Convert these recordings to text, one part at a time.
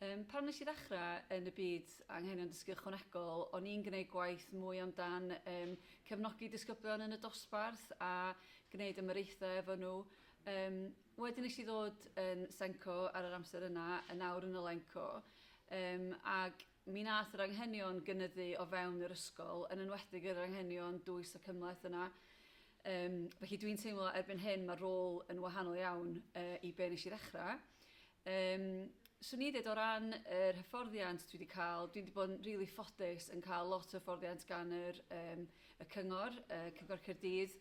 Pan nes I ddechrau yn y byd Anghenion Dysgu Ychwanegol, o'n i'n gwneud gwaith mwy amdan cefnogi disgyblion yn y dosbarth a gwneud ymyrraethau efo nhw. Wedyn nes I ddod yn Senco ar yr amser yna, yn awr yn y Lenco, ac mi nath yr anghenion gynyddu o fewn yr ysgol, yn enwedig yr anghenion dwys a cymhleth yna. Felly dwi'n teimlo erbyn hyn mae rôl yn wahanol iawn i be nes I ddechrau. Swn i ddweud o ran yr hyfforddiant dwi wedi cael, dwi wedi bod yn rili ffodus yn cael lot o hyfforddiant gan y Cyngor Caerdydd.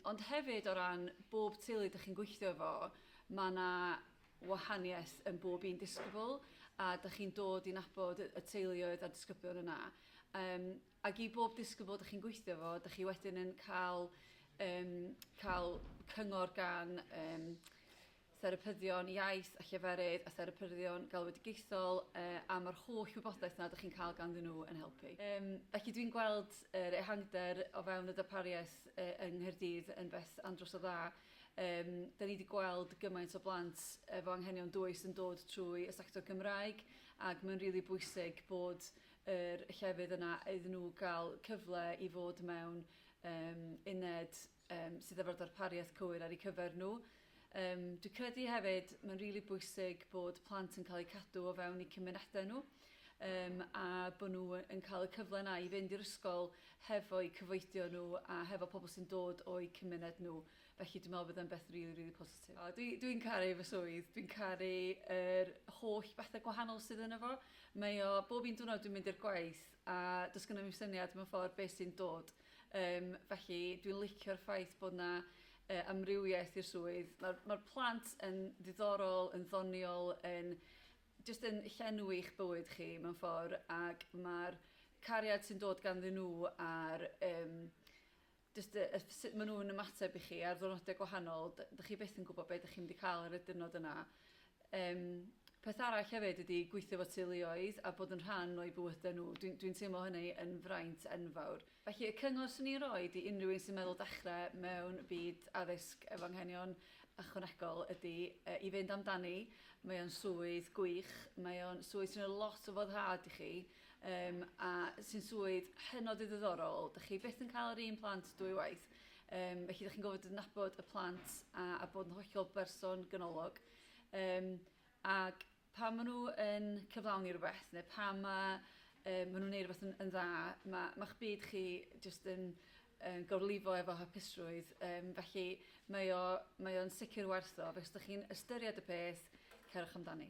Ond hefyd o ran bob teulu ydych chi'n gweithio efo, mae yna wahaniaeth yn bob un disgybl a ydych chi'n dod i nabod y teuluoedd a'r disgyblion yna. Ac i bob disgybl ydych chi'n gweithio efo, ydych chi wedyn yn cael cyngor gan therapyddion iaith a lleferydd a therapyddion galw wedi'u geisio a mae'r holl wybodaeth yna ydych chi'n cael ganddyn nhw yn helpu. Felly dwi'n gweld yr ehangder o fewn y darpariaeth yng Nghaerdydd yn beth andros o dda. Da ni wedi gweld gymaint o blant efo anghenion dwys yn dod trwy y sector Gymraeg ac mae'n rili bwysig bod yr llefydd yna iddyn nhw gael cyfle i fod mewn uned sydd efo'r darpariaeth cywir ar eu cyfer nhw. Dwi'n credu hefyd mae'n rili bwysig bod plant yn cael eu cadw o fewn eu cymunedau nhw a bod nhw yn cael y cyfle yna i fynd i'r ysgol hefo eu cyfoethio nhw a hefo pobl sy'n dod o'i cymuned nhw. Felly dwi'n meddwl bod e'n beth rili positif. Dwi'n caru fy swydd, dwi'n caru yr holl bethau gwahanol sydd yna fo. Mae o bob un diwrnod dwi'n mynd i'r gwaith a does gynnu fi syniad mewn ffordd beth sy'n dod. Felly dwi'n licio'r ffaith bod yna amrywiaeth i'r swydd. Mae'r plant yn ddiddorol, yn ddoniol, yn llenwi eich bywyd chi mewn ffordd ac mae'r cariad sy'n dod ganddyn nhw ar sut maen nhw'n ymateb i chi ar ddwrnodau gwahanol. Dych chi byth yn gwybod beth ydych chi'n wedi cael ar y diwrnod yna. Peth arall hefyd ydy gweithio fo teuluoedd a bod yn rhan o'i bywydau nhw. Dwi'n teimlo hynny yn fraint enfawr. Felly y cyngor sy'n ei roi i unrhyw un sy'n meddwl dechrau mewn byd addysg efo anghenion ychwanegol ydy i fynd amdani. Mae o'n swydd gwych, mae o'n swydd sy'n rhoi lot o foddhad i chi a sy'n swydd hynod i ddiddorol. Dych chi byth yn cael yr un plant dwy waith. Felly dych chi'n gofod adnabod y plant a bod yn hollol berson gynolog. Ac pan maen nhw yn cyflawni rhywbeth, neu pan maen nhw'n gwneud rhywbeth yn dda, mae'ch byd chi jyst yn gorlifo efo hapusrwydd. Felly mae o'n sicr werth o, fe os ydych chi'n ystyried y peth, cerwch amdani.